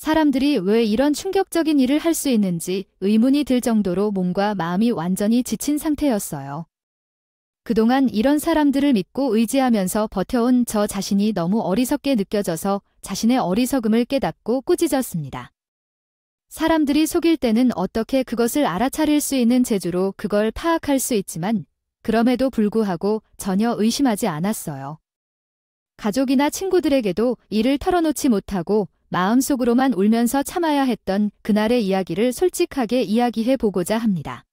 사람들이 왜 이런 충격적인 일을 할 수 있는지 의문이 들 정도로 몸과 마음이 완전히 지친 상태였어요. 그동안 이런 사람들을 믿고 의지하면서 버텨온 저 자신이 너무 어리석게 느껴져서 자신의 어리석음을 깨닫고 꾸짖었습니다. 사람들이 속일 때는 어떻게 그것을 알아차릴 수 있는 재주로 그걸 파악할 수 있지만 그럼에도 불구하고 전혀 의심하지 않았어요. 가족이나 친구들에게도 이를 털어놓지 못하고 마음속으로만 울면서 참아야 했던 그날의 이야기를 솔직하게 이야기해 보고자 합니다.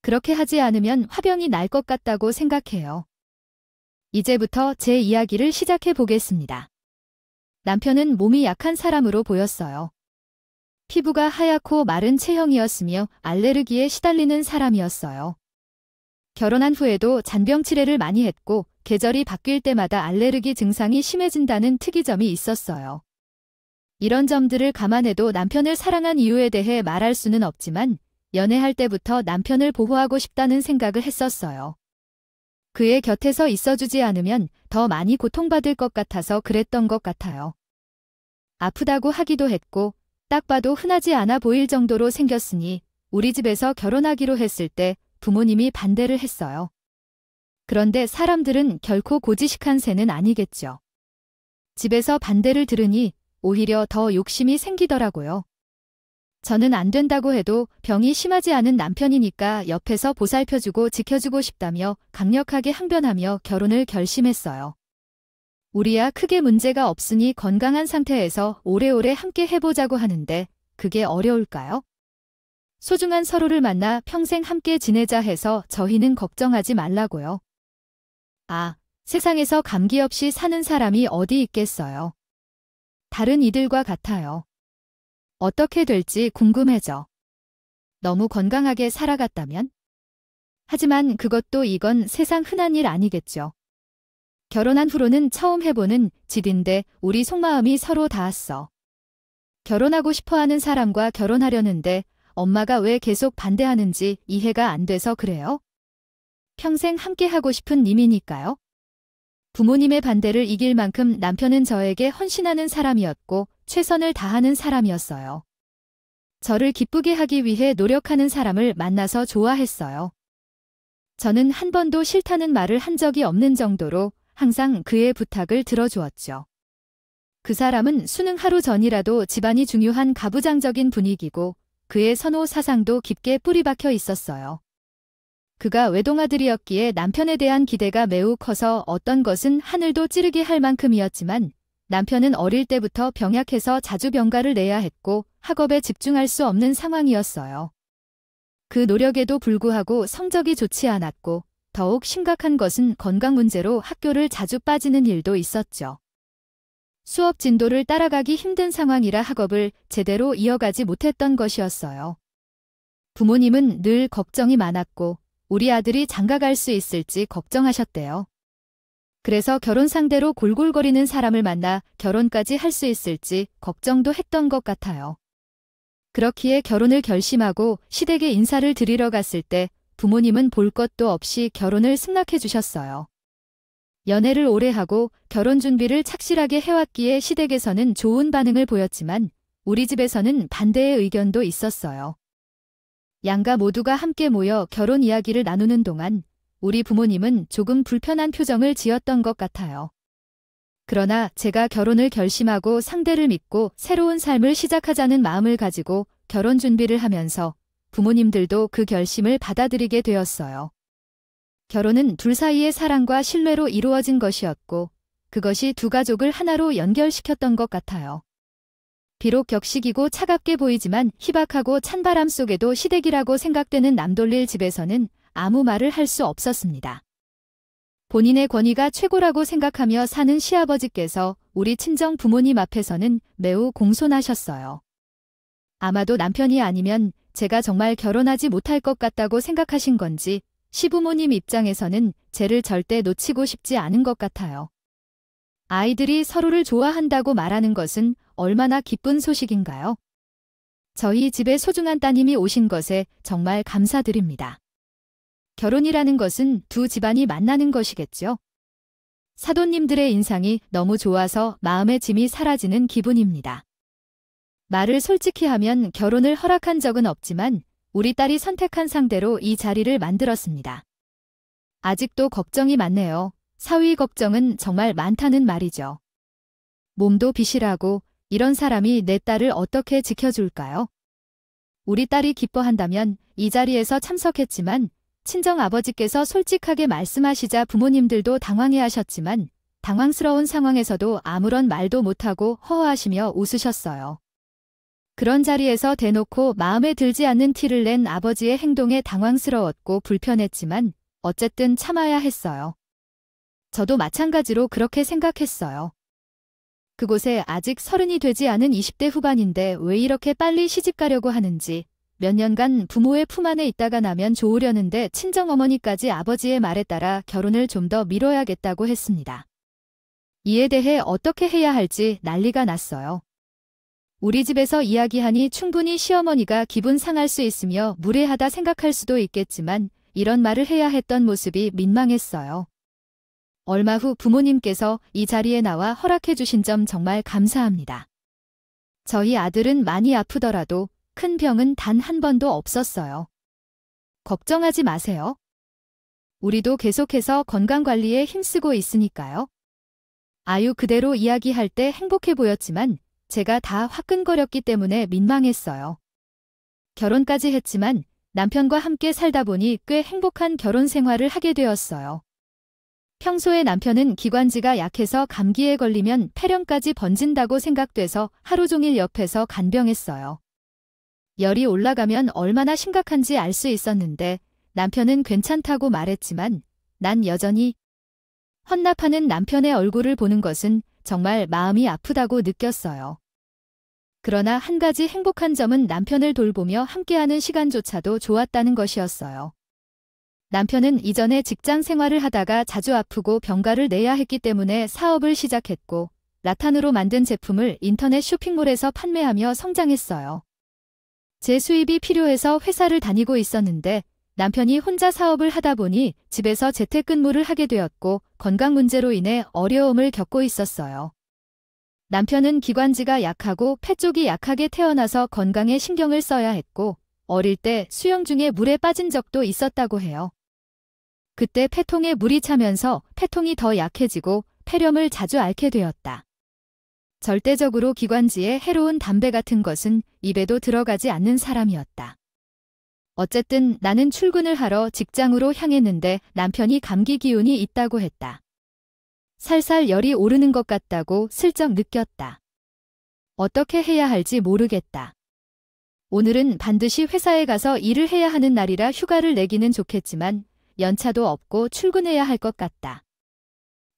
그렇게 하지 않으면 화병이 날 것 같다고 생각해요. 이제부터 제 이야기를 시작해 보겠습니다. 남편은 몸이 약한 사람으로 보였어요. 피부가 하얗고 마른 체형이었으며 알레르기에 시달리는 사람이었어요. 결혼한 후에도 잔병 치레를 많이 했고 계절이 바뀔 때마다 알레르기 증상이 심해진다는 특이점이 있었어요. 이런 점들을 감안해도 남편을 사랑한 이유에 대해 말할 수는 없지만 연애할 때부터 남편을 보호하고 싶다는 생각을 했었어요. 그의 곁에서 있어주지 않으면 더 많이 고통받을 것 같아서 그랬던 것 같아요. 아프다고 하기도 했고 딱 봐도 흔하지 않아 보일 정도로 생겼으니 우리 집에서 결혼하기로 했을 때 부모님이 반대를 했어요. 그런데 사람들은 결코 고지식한 새는 아니겠죠. 집에서 반대를 들으니 오히려 더 욕심이 생기더라고요. 저는 안 된다고 해도 병이 심하지 않은 남편이니까 옆에서 보살펴주고 지켜주고 싶다며 강력하게 항변하며 결혼을 결심했어요. 우리야 크게 문제가 없으니 건강한 상태에서 오래오래 함께 해보자고 하는데 그게 어려울까요? 소중한 서로를 만나 평생 함께 지내자 해서 저희는 걱정하지 말라고요. 세상에서 감기 없이 사는 사람이 어디 있겠어요. 다른 이들과 같아요. 어떻게 될지 궁금해져. 너무 건강하게 살아갔다면? 하지만 그것도 이건 세상 흔한 일 아니겠죠. 결혼한 후로는 처음 해보는 짓인데 우리 속마음이 서로 닿았어. 결혼하고 싶어하는 사람과 결혼하려는데 엄마가 왜 계속 반대하는지 이해가 안 돼서 그래요? 평생 함께 하고 싶은 님이니까요. 부모님의 반대를 이길 만큼 남편은 저에게 헌신하는 사람이었고 최선을 다하는 사람이었어요. 저를 기쁘게 하기 위해 노력하는 사람을 만나서 좋아했어요. 저는 한 번도 싫다는 말을 한 적이 없는 정도로 항상 그의 부탁을 들어주었죠. 그 사람은 수능 하루 전이라도 집안이 중요한 가부장적인 분위기고 그의 선호 사상도 깊게 뿌리박혀 있었어요. 그가 외동아들이었기에 남편에 대한 기대가 매우 커서 어떤 것은 하늘도 찌르게 할 만큼이었지만 남편은 어릴 때부터 병약해서 자주 병가를 내야 했고 학업에 집중할 수 없는 상황이었어요. 그 노력에도 불구하고 성적이 좋지 않았고 더욱 심각한 것은 건강 문제로 학교를 자주 빠지는 일도 있었죠. 수업 진도를 따라가기 힘든 상황이라 학업을 제대로 이어가지 못했던 것이었어요. 부모님은 늘 걱정이 많았고 우리 아들이 장가갈 수 있을지 걱정하셨대요. 그래서 결혼 상대로 골골거리는 사람을 만나 결혼까지 할 수 있을지 걱정도 했던 것 같아요. 그렇기에 결혼을 결심하고 시댁에 인사를 드리러 갔을 때 부모님은 볼 것도 없이 결혼을 승낙해 주셨어요. 연애를 오래 하고 결혼 준비를 착실하게 해왔기에 시댁에서는 좋은 반응을 보였지만 우리 집에서는 반대의 의견도 있었어요. 양가 모두가 함께 모여 결혼 이야기를 나누는 동안 우리 부모님은 조금 불편한 표정을 지었던 것 같아요. 그러나 제가 결혼을 결심하고 상대를 믿고 새로운 삶을 시작하자는 마음을 가지고 결혼 준비를 하면서 부모님들도 그 결심을 받아들이게 되었어요. 결혼은 둘 사이의 사랑과 신뢰로 이루어진 것이었고 그것이 두 가족을 하나로 연결시켰던 것 같아요. 비록 격식이고 차갑게 보이지만 희박하고 찬바람 속에도 시댁이라고 생각되는 남돌릴 집에서는 아무 말을 할 수 없었습니다. 본인의 권위가 최고라고 생각하며 사는 시아버지께서 우리 친정 부모님 앞에서는 매우 공손하셨어요. 아마도 남편이 아니면 제가 정말 결혼하지 못할 것 같다고 생각하신 건지 시부모님 입장에서는 쟤를 절대 놓치고 싶지 않은 것 같아요. 아이들이 서로를 좋아한다고 말하는 것은 얼마나 기쁜 소식인가요? 저희 집에 소중한 따님이 오신 것에 정말 감사드립니다. 결혼이라는 것은 두 집안이 만나는 것이겠죠. 사돈님들의 인상이 너무 좋아서 마음의 짐이 사라지는 기분입니다. 말을 솔직히 하면 결혼을 허락한 적은 없지만 우리 딸이 선택한 상대로 이 자리를 만들었습니다. 아직도 걱정이 많네요. 사위 걱정은 정말 많다는 말이죠. 몸도 빚이라고 이런 사람이 내 딸을 어떻게 지켜줄까요? 우리 딸이 기뻐한다면 이 자리에서 참석했지만 친정아버지께서 솔직하게 말씀하시자 부모님들도 당황해하셨지만 당황스러운 상황에서도 아무런 말도 못하고 허허하시며 웃으셨어요. 그런 자리에서 대놓고 마음에 들지 않는 티를 낸 아버지의 행동에 당황스러웠고 불편했지만 어쨌든 참아야 했어요. 저도 마찬가지로 그렇게 생각했어요. 그곳에 아직 30이 되지 않은 20대 후반인데 왜 이렇게 빨리 시집가려고 하는지, 몇 년간 부모의 품 안에 있다가 나면 좋으려는데 친정어머니까지 아버지의 말에 따라 결혼을 좀 더 미뤄야겠다고 했습니다. 이에 대해 어떻게 해야 할지 난리가 났어요. 우리 집에서 이야기하니 충분히 시어머니가 기분 상할 수 있으며 무례하다 생각할 수도 있겠지만 이런 말을 해야 했던 모습이 민망했어요. 얼마 후 부모님께서 이 자리에 나와 허락해 주신 점 정말 감사합니다. 저희 아들은 많이 아프더라도 큰 병은 단 한 번도 없었어요. 걱정하지 마세요. 우리도 계속해서 건강관리에 힘쓰고 있으니까요. 아유 그대로 이야기할 때 행복해 보였지만 제가 다 화끈거렸기 때문에 민망했어요. 결혼까지 했지만 남편과 함께 살다 보니 꽤 행복한 결혼 생활을 하게 되었어요. 평소에 남편은 기관지가 약해서 감기에 걸리면 폐렴까지 번진다고 생각돼서 하루 종일 옆에서 간병했어요. 열이 올라가면 얼마나 심각한지 알 수 있었는데 남편은 괜찮다고 말했지만 난 여전히 헌납하는 남편의 얼굴을 보는 것은 정말 마음이 아프다고 느꼈어요. 그러나 한 가지 행복한 점은 남편을 돌보며 함께하는 시간조차도 좋았다는 것이었어요. 남편은 이전에 직장 생활을 하다가 자주 아프고 병가를 내야 했기 때문에 사업을 시작했고 라탄으로 만든 제품을 인터넷 쇼핑몰에서 판매하며 성장했어요. 제 수입이 필요해서 회사를 다니고 있었는데 남편이 혼자 사업을 하다 보니 집에서 재택근무를 하게 되었고 건강 문제로 인해 어려움을 겪고 있었어요. 남편은 기관지가 약하고 폐 쪽이 약하게 태어나서 건강에 신경을 써야 했고 어릴 때 수영 중에 물에 빠진 적도 있었다고 해요. 그때 폐통에 물이 차면서 폐통이 더 약해지고 폐렴을 자주 앓게 되었다. 절대적으로 기관지에 해로운 담배 같은 것은 입에도 들어가지 않는 사람이었다. 어쨌든 나는 출근을 하러 직장으로 향했는데 남편이 감기 기운이 있다고 했다. 살살 열이 오르는 것 같다고 슬쩍 느꼈다. 어떻게 해야 할지 모르겠다. 오늘은 반드시 회사에 가서 일을 해야 하는 날이라 휴가를 내기는 좋겠지만 연차도 없고 출근해야 할 것 같다.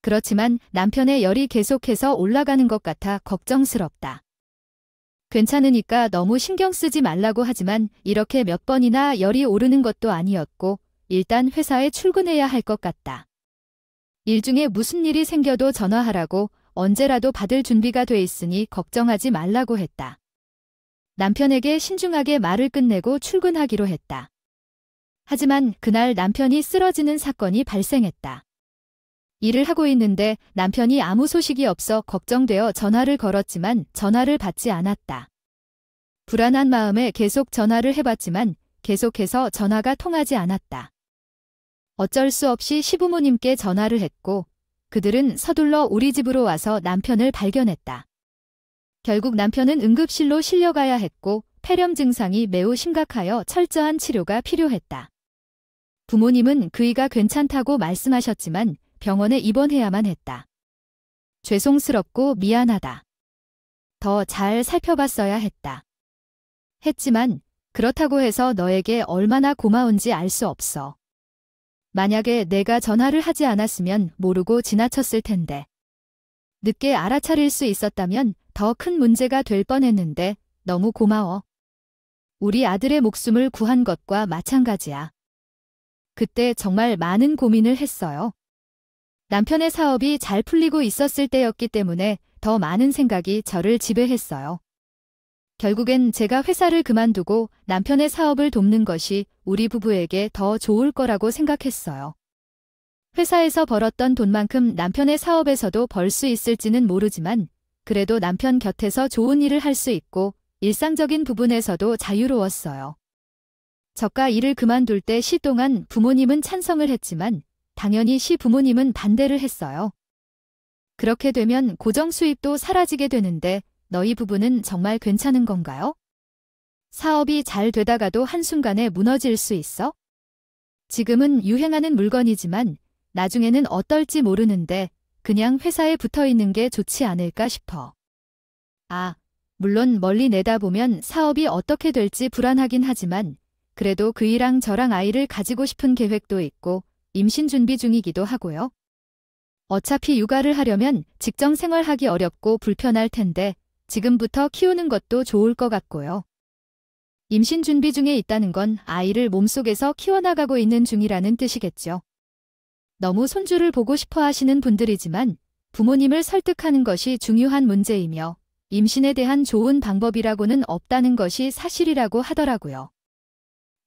그렇지만 남편의 열이 계속해서 올라가는 것 같아 걱정스럽다. 괜찮으니까 너무 신경 쓰지 말라고 하지만 이렇게 몇 번이나 열이 오르는 것도 아니었고 일단 회사에 출근해야 할 것 같다. 일 중에 무슨 일이 생겨도 전화하라고 언제라도 받을 준비가 돼 있으니 걱정하지 말라고 했다. 남편에게 신중하게 말을 끝내고 출근하기로 했다. 하지만 그날 남편이 쓰러지는 사건이 발생했다. 일을 하고 있는데 남편이 아무 소식이 없어 걱정되어 전화를 걸었지만 전화를 받지 않았다. 불안한 마음에 계속 전화를 해봤지만 계속해서 전화가 통하지 않았다. 어쩔 수 없이 시부모님께 전화를 했고 그들은 서둘러 우리 집으로 와서 남편을 발견했다. 결국 남편은 응급실로 실려가야 했고 폐렴 증상이 매우 심각하여 철저한 치료가 필요했다. 부모님은 그이가 괜찮다고 말씀하셨지만 병원에 입원해야만 했다. 죄송스럽고 미안하다. 더 잘 살펴봤어야 했다. 했지만 그렇다고 해서 너에게 얼마나 고마운지 알 수 없어. 만약에 내가 전화를 하지 않았으면 모르고 지나쳤을 텐데. 늦게 알아차릴 수 있었다면 더 큰 문제가 될 뻔했는데 너무 고마워. 우리 아들의 목숨을 구한 것과 마찬가지야. 그때 정말 많은 고민을 했어요. 남편의 사업이 잘 풀리고 있었을 때였기 때문에 더 많은 생각이 저를 지배했어요. 결국엔 제가 회사를 그만두고 남편의 사업을 돕는 것이 우리 부부에게 더 좋을 거라고 생각했어요. 회사에서 벌었던 돈만큼 남편의 사업에서도 벌 수 있을지는 모르지만 그래도 남편 곁에서 좋은 일을 할 수 있고 일상적인 부분에서도 자유로웠어요. 저가 일을 그만둘 때 시 동안 부모님은 찬성을 했지만 당연히 시 부모님은 반대를 했어요. 그렇게 되면 고정 수입도 사라지게 되는데 너희 부부는 정말 괜찮은 건가요? 사업이 잘 되다가도 한순간에 무너질 수 있어? 지금은 유행하는 물건이지만 나중에는 어떨지 모르는데 그냥 회사에 붙어 있는 게 좋지 않을까 싶어. 물론 멀리 내다보면 사업이 어떻게 될지 불안하긴 하지만 그래도 그이랑 저랑 아이를 가지고 싶은 계획도 있고 임신 준비 중이기도 하고요. 어차피 육아를 하려면 직장 생활하기 어렵고 불편할 텐데 지금부터 키우는 것도 좋을 것 같고요. 임신 준비 중에 있다는 건 아이를 몸속에서 키워나가고 있는 중이라는 뜻이겠죠. 너무 손주를 보고 싶어 하시는 분들이지만 부모님을 설득하는 것이 중요한 문제이며 임신에 대한 좋은 방법이라고는 없다는 것이 사실이라고 하더라고요.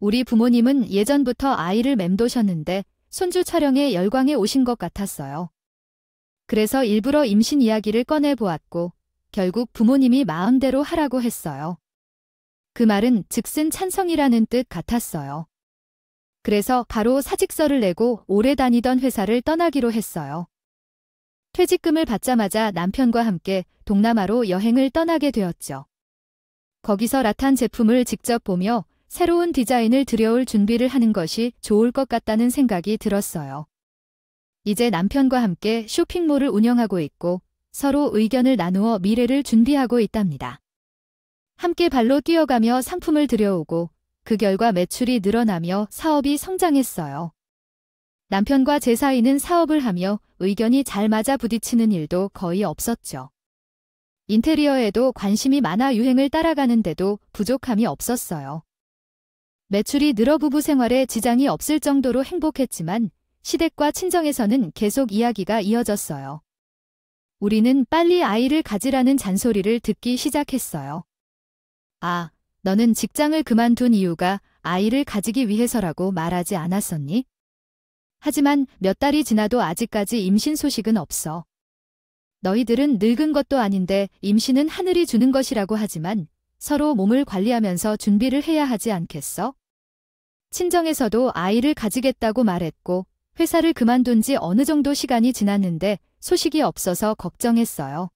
우리 부모님은 예전부터 아이를 맴도셨는데 손주 촬영에 열광해 오신 것 같았어요. 그래서 일부러 임신 이야기를 꺼내보았고 결국 부모님이 마음대로 하라고 했어요. 그 말은 즉슨 찬성이라는 뜻 같았어요. 그래서 바로 사직서를 내고 오래 다니던 회사를 떠나기로 했어요. 퇴직금을 받자마자 남편과 함께 동남아로 여행을 떠나게 되었죠. 거기서 라탄 제품을 직접 보며 새로운 디자인을 들여올 준비를 하는 것이 좋을 것 같다는 생각이 들었어요. 이제 남편과 함께 쇼핑몰을 운영하고 있고 서로 의견을 나누어 미래를 준비하고 있답니다. 함께 발로 뛰어가며 상품을 들여오고 그 결과 매출이 늘어나며 사업이 성장했어요. 남편과 제 사이는 사업을 하며 의견이 잘 맞아 부딪히는 일도 거의 없었죠. 인테리어에도 관심이 많아 유행을 따라가는데도 부족함이 없었어요. 매출이 늘어 부부 생활에 지장이 없을 정도로 행복했지만 시댁과 친정에서는 계속 이야기가 이어졌어요. 우리는 빨리 아이를 가지라는 잔소리를 듣기 시작했어요. 너는 직장을 그만둔 이유가 아이를 가지기 위해서라고 말하지 않았었니? 하지만 몇 달이 지나도 아직까지 임신 소식은 없어. 너희들은 늙은 것도 아닌데 임신은 하늘이 주는 것이라고 하지만 서로 몸을 관리하면서 준비를 해야 하지 않겠어? 친정에서도 아이를 가지겠다고 말했고 회사를 그만둔 지 어느 정도 시간이 지났는데 소식이 없어서 걱정했어요.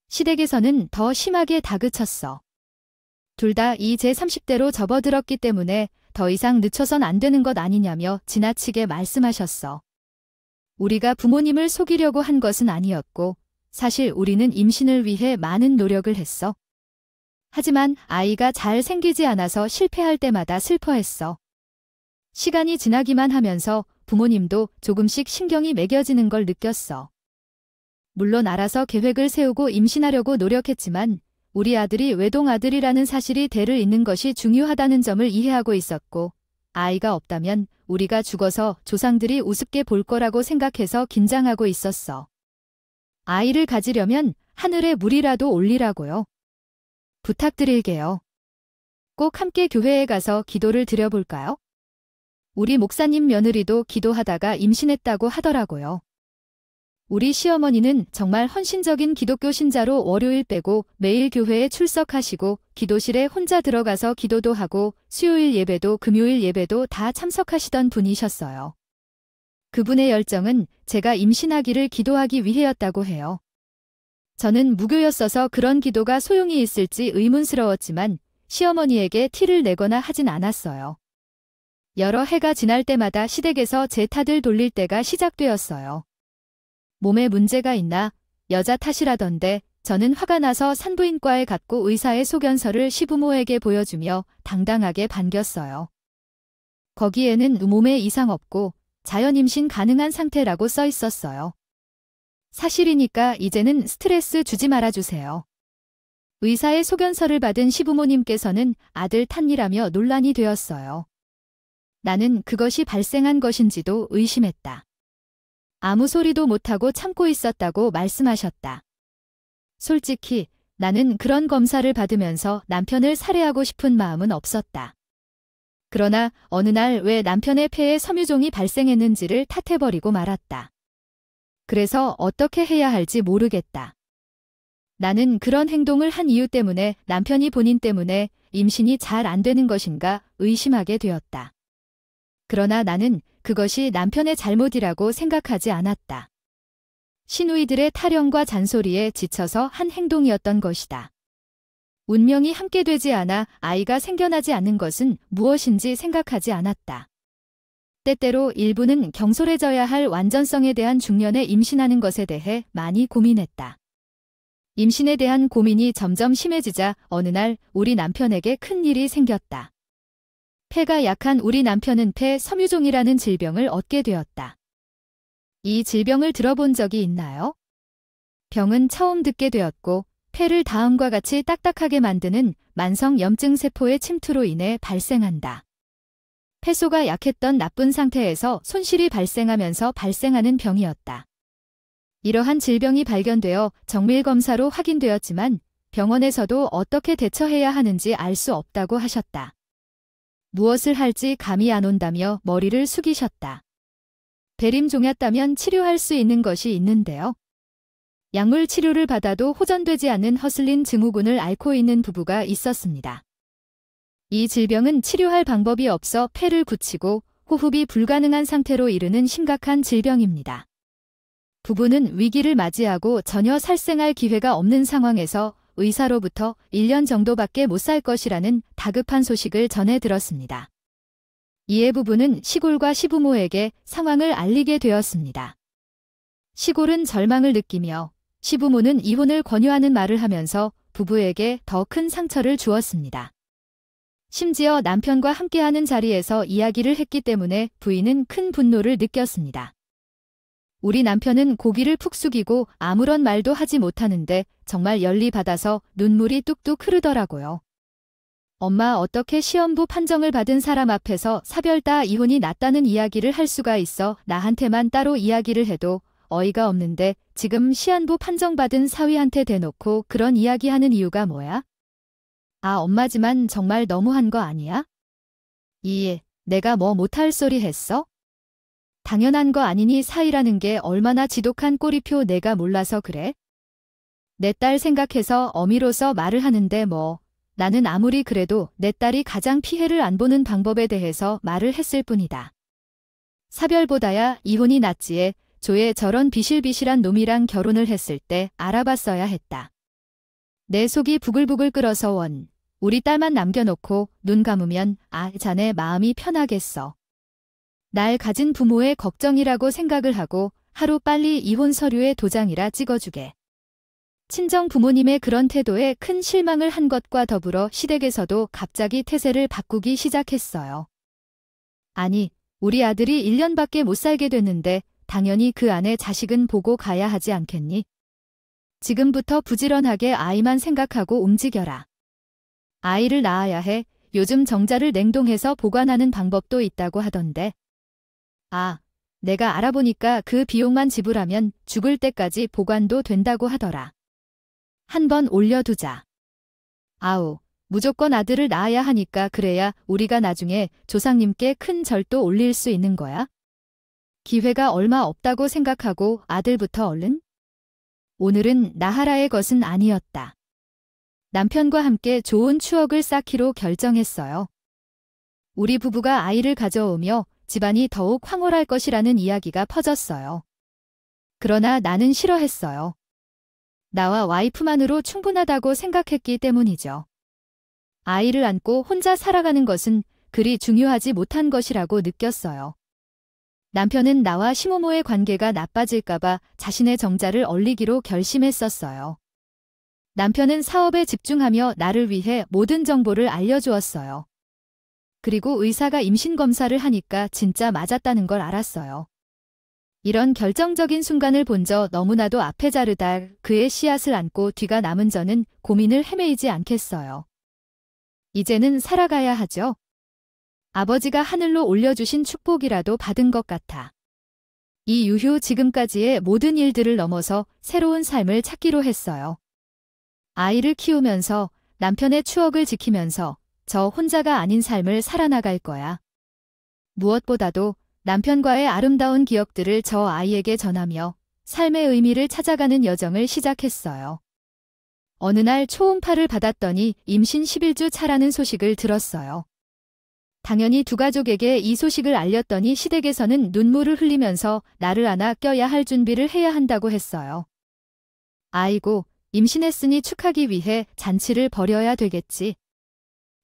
시댁에서는 더 심하게 다그쳤어. 둘 다 이제 30대로 접어들었기 때문에 더 이상 늦춰선 안 되는 것 아니냐며 지나치게 말씀하셨어. 우리가 부모님을 속이려고 한 것은 아니었고 사실 우리는 임신을 위해 많은 노력을 했어. 하지만 아이가 잘 생기지 않아서 실패할 때마다 슬퍼했어. 시간이 지나기만 하면서 부모님도 조금씩 신경이 매겨지는 걸 느꼈어. 물론 알아서 계획을 세우고 임신하려고 노력했지만 우리 아들이 외동아들이라는 사실이 대를 잇는 것이 중요하다는 점을 이해하고 있었고 아이가 없다면 우리가 죽어서 조상들이 우습게 볼 거라고 생각해서 긴장하고 있었어. 아이를 가지려면 하늘에 물이라도 올리라고요. 부탁드릴게요. 꼭 함께 교회에 가서 기도를 드려볼까요? 우리 목사님 며느리도 기도하다가 임신했다고 하더라고요. 우리 시어머니는 정말 헌신적인 기독교 신자로 월요일 빼고 매일 교회에 출석하시고 기도실에 혼자 들어가서 기도도 하고 수요일 예배도 금요일 예배도 다 참석하시던 분이셨어요. 그분의 열정은 제가 임신하기를 기도하기 위해였다고 해요. 저는 무교였어서 그런 기도가 소용이 있을지 의문스러웠지만 시어머니에게 티를 내거나 하진 않았어요. 여러 해가 지날 때마다 시댁에서 제 탓을 돌릴 때가 시작되었어요. 몸에 문제가 있나? 여자 탓이라던데 저는 화가 나서 산부인과에 갔고 의사의 소견서를 시부모에게 보여주며 당당하게 반겼어요. 거기에는 몸에 이상 없고 자연 임신 가능한 상태라고 써 있었어요. 사실이니까 이제는 스트레스 주지 말아주세요. 의사의 소견서를 받은 시부모님께서는 아들 탓이라며 논란이 되었어요. 나는 그것이 발생한 것인지도 의심했다. 아무 소리도 못하고 참고 있었다고 말씀하셨다. 솔직히 나는 그런 검사를 받으면서 남편을 살해하고 싶은 마음은 없었다. 그러나 어느 날 왜 남편의 폐에 섬유종이 발생했는지를 탓해버리고 말았다. 그래서 어떻게 해야 할지 모르겠다. 나는 그런 행동을 한 이유 때문에 남편이 본인 때문에 임신이 잘 안 되는 것인가 의심하게 되었다. 그러나 나는 그것이 남편의 잘못이라고 생각하지 않았다. 시누이들의 타령과 잔소리에 지쳐서 한 행동이었던 것이다. 운명이 함께 되지 않아 아이가 생겨나지 않는 것은 무엇인지 생각하지 않았다. 때때로 일부는 경솔해져야 할 완전성에 대한 중년에 임신하는 것에 대해 많이 고민했다. 임신에 대한 고민이 점점 심해지자 어느 날 우리 남편에게 큰 일이 생겼다. 폐가 약한 우리 남편은 폐섬유종이라는 질병을 얻게 되었다. 이 질병을 들어본 적이 있나요? 병은 처음 듣게 되었고 폐를 다음과 같이 딱딱하게 만드는 만성 염증 세포의 침투로 인해 발생한다. 폐소가 약했던 나쁜 상태에서 손실이 발생하면서 발생하는 병이었다. 이러한 질병이 발견되어 정밀 검사로 확인되었지만 병원에서도 어떻게 대처해야 하는지 알 수 없다고 하셨다. 무엇을 할지 감이 안 온다며 머리를 숙이셨다. 대림종였다면 치료할 수 있는 것이 있는데요. 약물 치료를 받아도 호전되지 않는 허슬린 증후군을 앓고 있는 부부가 있었습니다. 이 질병은 치료할 방법이 없어 폐를 굳히고 호흡이 불가능한 상태로 이르는 심각한 질병입니다. 부부는 위기를 맞이하고 전혀 살생할 기회가 없는 상황에서 의사로부터 1년 정도밖에 못 살 것이라는 다급한 소식을 전해 들었습니다. 이에 부부는 시골과 시부모에게 상황을 알리게 되었습니다. 시골은 절망을 느끼며 시부모는 이혼을 권유하는 말을 하면서 부부에게 더 큰 상처를 주었습니다. 심지어 남편과 함께하는 자리에서 이야기를 했기 때문에 부인은 큰 분노를 느꼈습니다. 우리 남편은 고기를 푹 숙이고 아무런 말도 하지 못하는데 정말 열리받아서 눈물이 뚝뚝 흐르더라고요. 엄마 어떻게 시험부 판정을 받은 사람 앞에서 사별다 이혼이 낫다는 이야기를 할 수가 있어. 나한테만 따로 이야기를 해도 어이가 없는데 지금 시한부 판정받은 사위한테 대놓고 그런 이야기하는 이유가 뭐야? 아, 엄마지만 정말 너무한 거 아니야? 내가 뭐 못할 소리 했어? 당연한 거 아니니 사위라는 게 얼마나 지독한 꼬리표 내가 몰라서 그래? 내 딸 생각해서 어미로서 말을 하는데 뭐. 나는 아무리 그래도 내 딸이 가장 피해를 안 보는 방법에 대해서 말을 했을 뿐이다. 사별보다야 이혼이 낫지에 조에 저런 비실비실한 놈이랑 결혼을 했을 때 알아봤어야 했다. 내 속이 부글부글 끓어서 우리 딸만 남겨놓고 눈 감으면 자네 마음이 편하겠어. 날 가진 부모의 걱정이라고 생각을 하고 하루빨리 이혼 서류에 도장이라 찍어주게. 친정 부모님의 그런 태도에 큰 실망을 한 것과 더불어 시댁에서도 갑자기 태세를 바꾸기 시작했어요. 아니, 우리 아들이 1년밖에 못 살게 됐는데 당연히 그 안에 자식은 보고 가야 하지 않겠니? 지금부터 부지런하게 아이만 생각하고 움직여라. 아이를 낳아야 해. 요즘 정자를 냉동해서 보관하는 방법도 있다고 하던데. 내가 알아보니까 그 비용만 지불하면 죽을 때까지 보관도 된다고 하더라. 한번 올려두자. 무조건 아들을 낳아야 하니까 그래야 우리가 나중에 조상님께 큰 절도 올릴 수 있는 거야? 기회가 얼마 없다고 생각하고 아들부터 얼른? 오늘은 나하라의 것은 아니었다. 남편과 함께 좋은 추억을 쌓기로 결정했어요. 우리 부부가 아이를 가져오며 집안이 더욱 황홀할 것이라는 이야기가 퍼졌어요. 그러나 나는 싫어했어요. 나와 와이프만으로 충분하다고 생각했기 때문이죠. 아이를 안고 혼자 살아가는 것은 그리 중요하지 못한 것이라고 느꼈어요. 남편은 나와 시모모의 관계가 나빠질까봐 자신의 정자를 얼리기로 결심했었어요. 남편은 사업에 집중하며 나를 위해 모든 정보를 알려주었어요. 그리고 의사가 임신검사를 하니까 진짜 맞았다는 걸 알았어요. 이런 결정적인 순간을 본 저 너무나도 앞에 자르다 그의 씨앗을 안고 뒤가 남은 저는 고민을 헤매이지 않겠어요. 이제는 살아가야 하죠. 아버지가 하늘로 올려주신 축복이라도 받은 것 같아. 이 이후 지금까지의 모든 일들을 넘어서 새로운 삶을 찾기로 했어요. 아이를 키우면서 남편의 추억을 지키면서 저 혼자가 아닌 삶을 살아나갈 거야. 무엇보다도 남편과의 아름다운 기억들을 저 아이에게 전하며 삶의 의미를 찾아가는 여정을 시작했어요. 어느 날 초음파를 받았더니 임신 11주 차라는 소식을 들었어요. 당연히 두 가족에게 이 소식을 알렸더니 시댁에서는 눈물을 흘리면서 나를 안아 껴야 할 준비를 해야 한다고 했어요. 아이고, 임신했으니 축하기 위해 잔치를 벌여야 되겠지.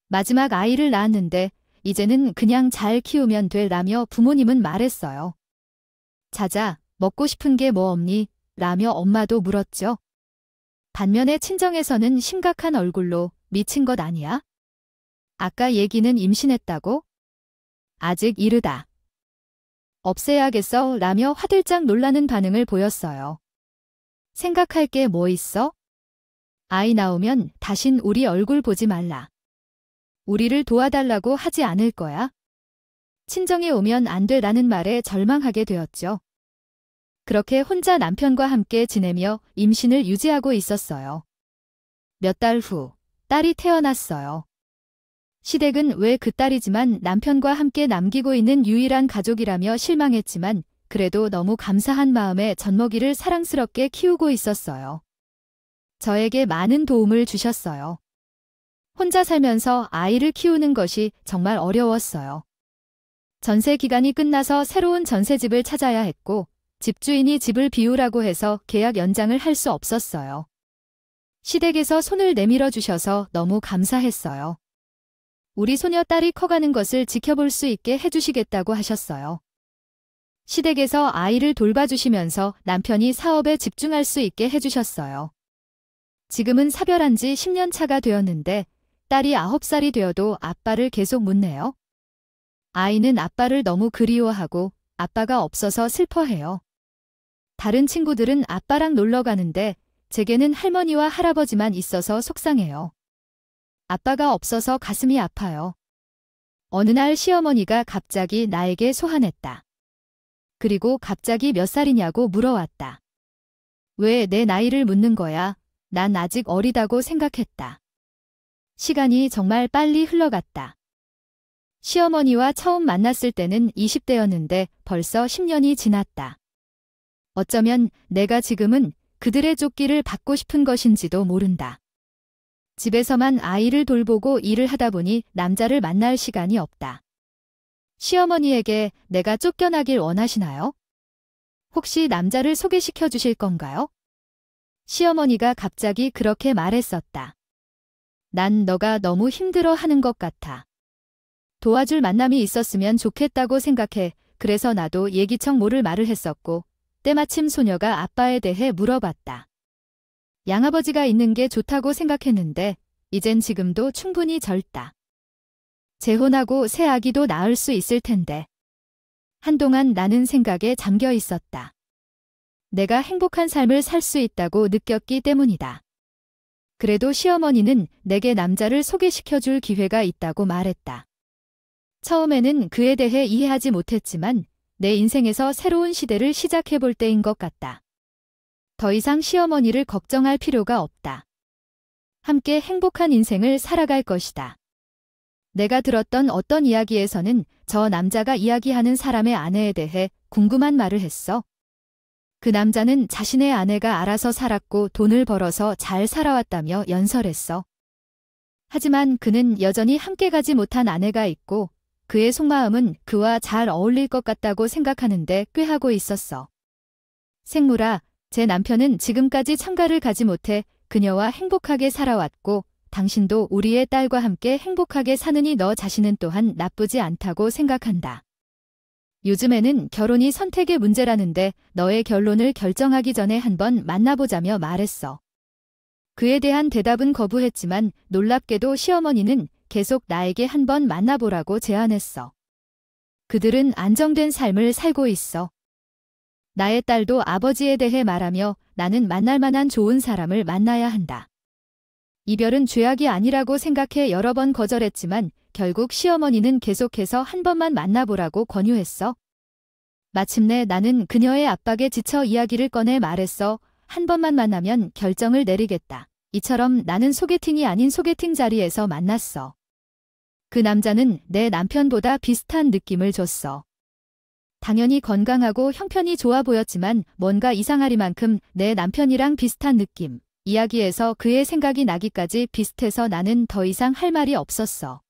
마지막 아이를 낳았는데 이제는 그냥 잘 키우면 되라며 부모님은 말했어요. 자자, 먹고 싶은 게 뭐 없니? 라며 엄마도 물었죠. 반면에 친정에서는 심각한 얼굴로 미친 것 아니야? 아까 얘기는 임신했다고? 아직 이르다. 없애야겠어 라며 화들짝 놀라는 반응을 보였어요. 생각할 게 뭐 있어? 아이 나오면 다신 우리 얼굴 보지 말라. 우리를 도와달라고 하지 않을 거야? 친정에 오면 안 돼라는 말에 절망하게 되었죠. 그렇게 혼자 남편과 함께 지내며 임신을 유지하고 있었어요. 몇 달 후, 딸이 태어났어요. 시댁은 왜 그 딸이지만 남편과 함께 남기고 있는 유일한 가족이라며 실망했지만 그래도 너무 감사한 마음에 젖먹이를 사랑스럽게 키우고 있었어요. 저에게 많은 도움을 주셨어요. 혼자 살면서 아이를 키우는 것이 정말 어려웠어요. 전세 기간이 끝나서 새로운 전세집을 찾아야 했고 집주인이 집을 비우라고 해서 계약 연장을 할 수 없었어요. 시댁에서 손을 내밀어 주셔서 너무 감사했어요. 우리 소녀딸이 커가는 것을 지켜볼 수 있게 해주시겠다고 하셨어요. 시댁에서 아이를 돌봐주시면서 남편이 사업에 집중할 수 있게 해주셨어요. 지금은 사별한 지 10년 차가 되었는데 딸이 9살이 되어도 아빠를 계속 묻네요. 아이는 아빠를 너무 그리워하고 아빠가 없어서 슬퍼해요. 다른 친구들은 아빠랑 놀러 가는데 제게는 할머니와 할아버지만 있어서 속상해요. 아빠가 없어서 가슴이 아파요. 어느 날 시어머니가 갑자기 나에게 소환했다. 그리고 갑자기 몇 살이냐고 물어왔다. 왜 내 나이를 묻는 거야? 난 아직 어리다고 생각했다. 시간이 정말 빨리 흘러갔다. 시어머니와 처음 만났을 때는 20대였는데 벌써 10년이 지났다. 어쩌면 내가 지금은 그들의 쫓기를 받고 싶은 것인지도 모른다. 집에서만 아이를 돌보고 일을 하다 보니 남자를 만날 시간이 없다. 시어머니에게 내가 쫓겨나길 원하시나요? 혹시 남자를 소개시켜 주실 건가요? 시어머니가 갑자기 그렇게 말했었다. 난 너가 너무 힘들어 하는 것 같아. 도와줄 만남이 있었으면 좋겠다고 생각해. 그래서 나도 예기청 모를 말을 했었고 때마침 소녀가 아빠에 대해 물어봤다. 양아버지가 있는 게 좋다고 생각했는데 이젠 지금도 충분히 젊다. 재혼하고 새 아기도 낳을 수 있을 텐데. 한동안 나는 생각에 잠겨 있었다. 내가 행복한 삶을 살 수 있다고 느꼈기 때문이다. 그래도 시어머니는 내게 남자를 소개시켜줄 기회가 있다고 말했다. 처음에는 그에 대해 이해하지 못했지만 내 인생에서 새로운 시대를 시작해볼 때인 것 같다. 더 이상 시어머니를 걱정할 필요가 없다. 함께 행복한 인생을 살아갈 것이다. 내가 들었던 어떤 이야기에서는 저 남자가 이야기하는 사람의 아내에 대해 궁금한 말을 했어. 그 남자는 자신의 아내가 알아서 살았고 돈을 벌어서 잘 살아왔다며 연설했어. 하지만 그는 여전히 함께 가지 못한 아내가 있고 그의 속마음은 그와 잘 어울릴 것 같다고 생각하는데 꾀하고 있었어. 생물아, 제 남편은 지금까지 참가를 가지 못해 그녀와 행복하게 살아왔고 당신도 우리의 딸과 함께 행복하게 사느니 너 자신은 또한 나쁘지 않다고 생각한다. 요즘에는 결혼이 선택의 문제라는데 너의 결론을 결정하기 전에 한번 만나보자며 말했어. 그에 대한 대답은 거부했지만 놀랍게도 시어머니는 계속 나에게 한번 만나보라고 제안했어. 그들은 안정된 삶을 살고 있어. 나의 딸도 아버지에 대해 말하며 나는 만날 만한 좋은 사람을 만나야 한다. 이별은 죄악이 아니라고 생각해 여러 번 거절했지만 결국 시어머니는 계속해서 한 번만 만나보라고 권유했어. 마침내 나는 그녀의 압박에 지쳐 이야기를 꺼내 말했어. 한 번만 만나면 결정을 내리겠다. 이처럼 나는 소개팅이 아닌 소개팅 자리에서 만났어. 그 남자는 내 남편보다 비슷한 느낌을 줬어. 당연히 건강하고 형편이 좋아 보였지만 뭔가 이상하리만큼 내 남편이랑 비슷한 느낌. 이야기에서 그의 생각이 나기까지 비슷해서 나는 더 이상 할 말이 없었어.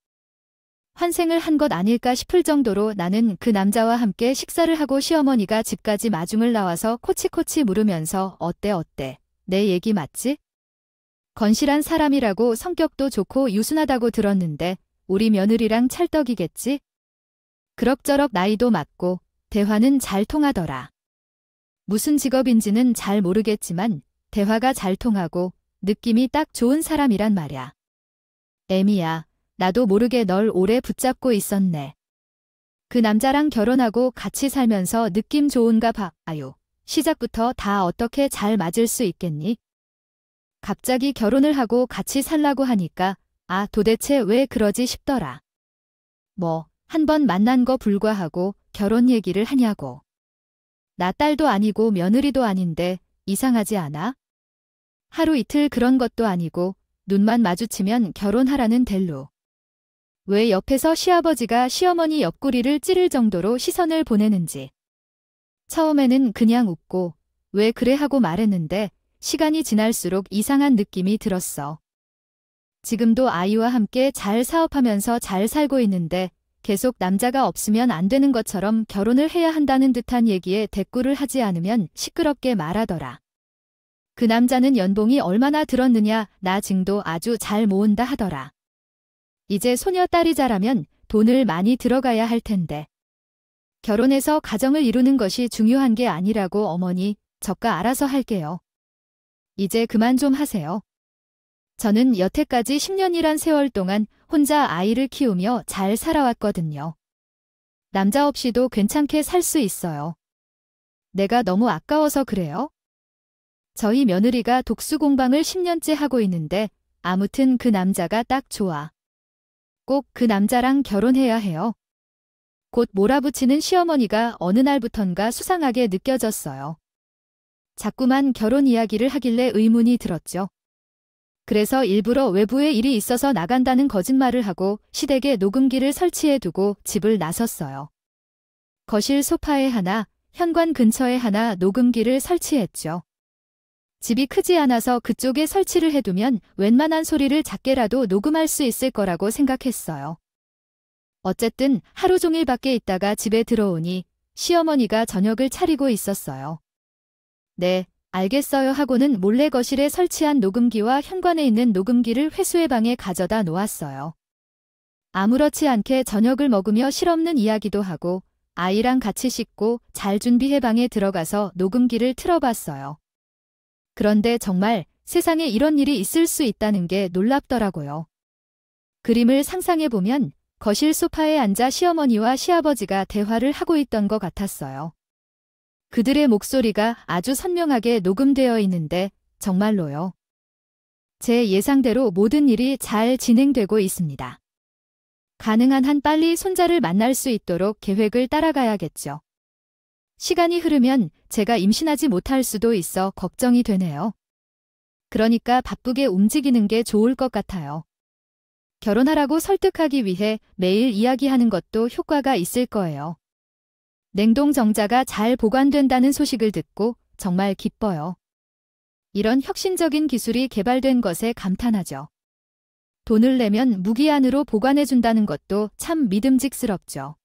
환생을 한 것 아닐까 싶을 정도로 나는 그 남자와 함께 식사를 하고 시어머니가 집까지 마중을 나와서 코치코치 물으면서 어때? 내 얘기 맞지? 건실한 사람이라고 성격도 좋고 유순하다고 들었는데 우리 며느리랑 찰떡이겠지? 그럭저럭 나이도 맞고 대화는 잘 통하더라. 무슨 직업인지는 잘 모르겠지만 대화가 잘 통하고 느낌이 딱 좋은 사람이란 말야. 애미야, 나도 모르게 널 오래 붙잡고 있었네. 그 남자랑 결혼하고 같이 살면서 느낌 좋은가 봐. 아유, 시작부터 다 어떻게 잘 맞을 수 있겠니? 갑자기 결혼을 하고 같이 살라고 하니까 도대체 왜 그러지 싶더라. 뭐, 한 번 만난 거 불과하고 결혼 얘기를 하냐고. 나 딸도 아니고 며느리도 아닌데 이상하지 않아? 하루 이틀 그런 것도 아니고 눈만 마주치면 결혼하라는 델로. 왜 옆에서 시아버지가 시어머니 옆구리를 찌를 정도로 시선을 보내는지. 처음에는 그냥 웃고 왜 그래 하고 말했는데 시간이 지날수록 이상한 느낌이 들었어. 지금도 아이와 함께 잘 사업하면서 잘 살고 있는데 계속 남자가 없으면 안 되는 것처럼 결혼을 해야 한다는 듯한 얘기에 대꾸를 하지 않으면 시끄럽게 말하더라. 그 남자는 연봉이 얼마나 들었느냐, 나 증도 아주 잘 모은다 하더라. 이제 소녀딸이 자라면 돈을 많이 들어가야 할 텐데. 결혼해서 가정을 이루는 것이 중요한 게 아니라고 어머니, 저가 알아서 할게요. 이제 그만 좀 하세요. 저는 여태까지 10년이란 세월 동안 혼자 아이를 키우며 잘 살아왔거든요. 남자 없이도 괜찮게 살 수 있어요. 내가 너무 아까워서 그래요? 저희 며느리가 독수 공방을 10년째 하고 있는데 아무튼 그 남자가 딱 좋아. 꼭 그 남자랑 결혼해야 해요. 곧 몰아붙이는 시어머니가 어느 날부턴가 수상하게 느껴졌어요. 자꾸만 결혼 이야기를 하길래 의문이 들었죠. 그래서 일부러 외부에 일이 있어서 나간다는 거짓말을 하고 시댁에 녹음기를 설치해두고 집을 나섰어요. 거실 소파에 하나, 현관 근처에 하나 녹음기를 설치했죠. 집이 크지 않아서 그쪽에 설치를 해두면 웬만한 소리를 작게라도 녹음할 수 있을 거라고 생각했어요. 어쨌든 하루 종일 밖에 있다가 집에 들어오니 시어머니가 저녁을 차리고 있었어요. 네, 알겠어요 하고는 몰래 거실에 설치한 녹음기와 현관에 있는 녹음기를 회수의 방에 가져다 놓았어요. 아무렇지 않게 저녁을 먹으며 실없는 이야기도 하고 아이랑 같이 씻고 잘 준비해 방에 들어가서 녹음기를 틀어봤어요. 그런데 정말 세상에 이런 일이 있을 수 있다는 게 놀랍더라고요. 그림을 상상해보면 거실 소파에 앉아 시어머니와 시아버지가 대화를 하고 있던 것 같았어요. 그들의 목소리가 아주 선명하게 녹음되어 있는데 정말로요. 제 예상대로 모든 일이 잘 진행되고 있습니다. 가능한 한 빨리 손자를 만날 수 있도록 계획을 따라가야겠죠. 시간이 흐르면 제가 임신하지 못할 수도 있어 걱정이 되네요. 그러니까 바쁘게 움직이는 게 좋을 것 같아요. 결혼하라고 설득하기 위해 매일 이야기하는 것도 효과가 있을 거예요. 냉동 정자가 잘 보관된다는 소식을 듣고 정말 기뻐요. 이런 혁신적인 기술이 개발된 것에 감탄하죠. 돈을 내면 무기한으로 보관해준다는 것도 참 믿음직스럽죠.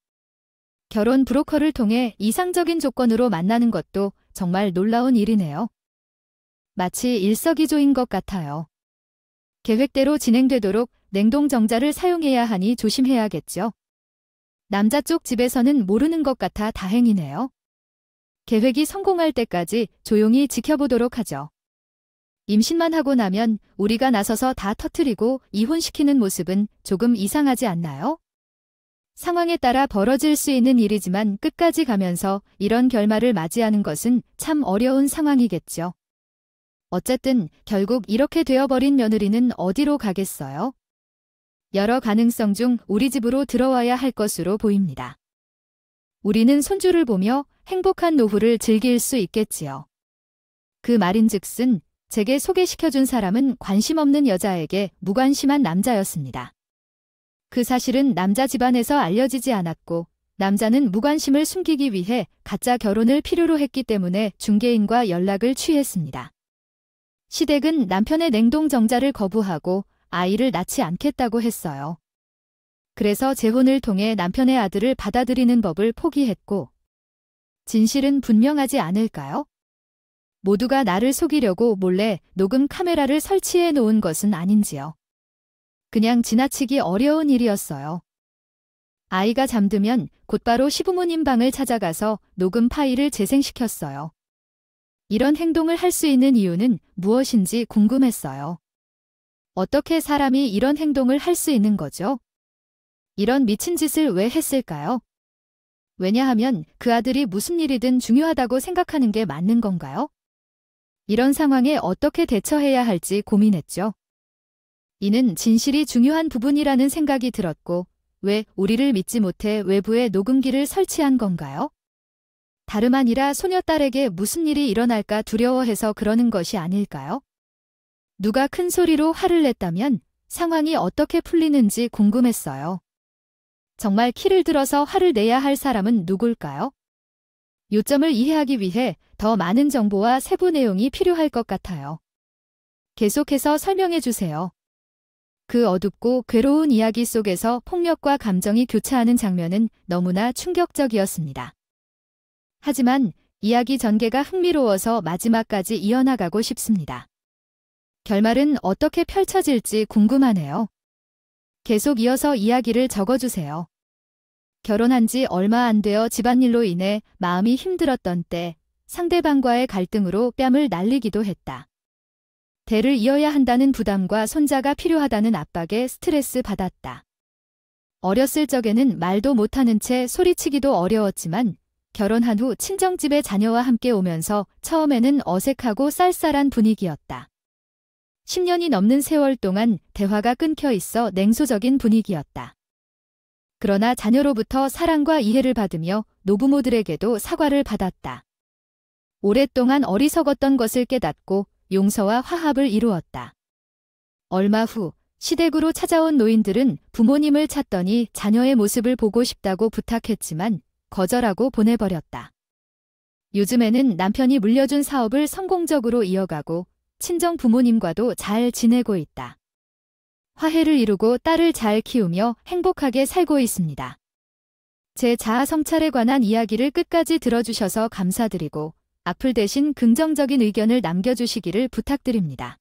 결혼 브로커를 통해 이상적인 조건으로 만나는 것도 정말 놀라운 일이네요. 마치 일석이조인 것 같아요. 계획대로 진행되도록 냉동 정자를 사용해야 하니 조심해야겠죠. 남자 쪽 집에서는 모르는 것 같아 다행이네요. 계획이 성공할 때까지 조용히 지켜보도록 하죠. 임신만 하고 나면 우리가 나서서 다 터뜨리고 이혼시키는 모습은 조금 이상하지 않나요? 상황에 따라 벌어질 수 있는 일이지만 끝까지 가면서 이런 결말을 맞이하는 것은 참 어려운 상황이겠죠. 어쨌든 결국 이렇게 되어버린 며느리는 어디로 가겠어요? 여러 가능성 중 우리 집으로 들어와야 할 것으로 보입니다. 우리는 손주를 보며 행복한 노후를 즐길 수 있겠지요. 그 말인즉슨 제게 소개시켜준 사람은 관심 없는 여자에게 무관심한 남자였습니다. 그 사실은 남자 집안에서 알려지지 않았고 남자는 무관심을 숨기기 위해 가짜 결혼을 필요로 했기 때문에 중개인과 연락을 취했습니다. 시댁은 남편의 냉동 정자를 거부하고 아이를 낳지 않겠다고 했어요. 그래서 재혼을 통해 남편의 아들을 받아들이는 법을 포기했고, 진실은 분명하지 않을까요? 모두가 나를 속이려고 몰래 녹음 카메라를 설치해 놓은 것은 아닌지요. 그냥 지나치기 어려운 일이었어요. 아이가 잠들면 곧바로 시부모님 방을 찾아가서 녹음 파일을 재생시켰어요. 이런 행동을 할 수 있는 이유는 무엇인지 궁금했어요. 어떻게 사람이 이런 행동을 할 수 있는 거죠? 이런 미친 짓을 왜 했을까요? 왜냐하면 그 아들이 무슨 일이든 중요하다고 생각하는 게 맞는 건가요? 이런 상황에 어떻게 대처해야 할지 고민했죠. 이는 진실이 중요한 부분이라는 생각이 들었고, 왜 우리를 믿지 못해 외부에 녹음기를 설치한 건가요? 다름 아니라 소녀딸에게 무슨 일이 일어날까 두려워해서 그러는 것이 아닐까요? 누가 큰 소리로 화를 냈다면 상황이 어떻게 풀리는지 궁금했어요. 정말 키를 들어서 화를 내야 할 사람은 누굴까요? 요점을 이해하기 위해 더 많은 정보와 세부 내용이 필요할 것 같아요. 계속해서 설명해 주세요. 그 어둡고 괴로운 이야기 속에서 폭력과 감정이 교차하는 장면은 너무나 충격적이었습니다. 하지만 이야기 전개가 흥미로워서 마지막까지 이어나가고 싶습니다. 결말은 어떻게 펼쳐질지 궁금하네요. 계속 이어서 이야기를 적어주세요. 결혼한 지 얼마 안 되어 집안일로 인해 마음이 힘들었던 때 상대방과의 갈등으로 뺨을 날리기도 했다. 대를 이어야 한다는 부담과 손자가 필요하다는 압박에 스트레스 받았다. 어렸을 적에는 말도 못하는 채 소리치기도 어려웠지만 결혼한 후 친정집에 자녀와 함께 오면서 처음에는 어색하고 쌀쌀한 분위기였다. 10년이 넘는 세월 동안 대화가 끊겨 있어 냉소적인 분위기였다. 그러나 자녀로부터 사랑과 이해를 받으며 노부모들에게도 사과를 받았다. 오랫동안 어리석었던 것을 깨닫고 용서와 화합을 이루었다. 얼마 후 시댁으로 찾아온 노인들은 부모님을 찾더니 자녀의 모습을 보고 싶다고 부탁했지만 거절하고 보내버렸다. 요즘에는 남편이 물려준 사업을 성공적으로 이어가고 친정 부모님과도 잘 지내고 있다. 화해를 이루고 딸을 잘 키우며 행복하게 살고 있습니다. 제 자아 성찰에 관한 이야기를 끝까지 들어주셔서 감사드리고 악플 대신 긍정적인 의견을 남겨주시기를 부탁드립니다.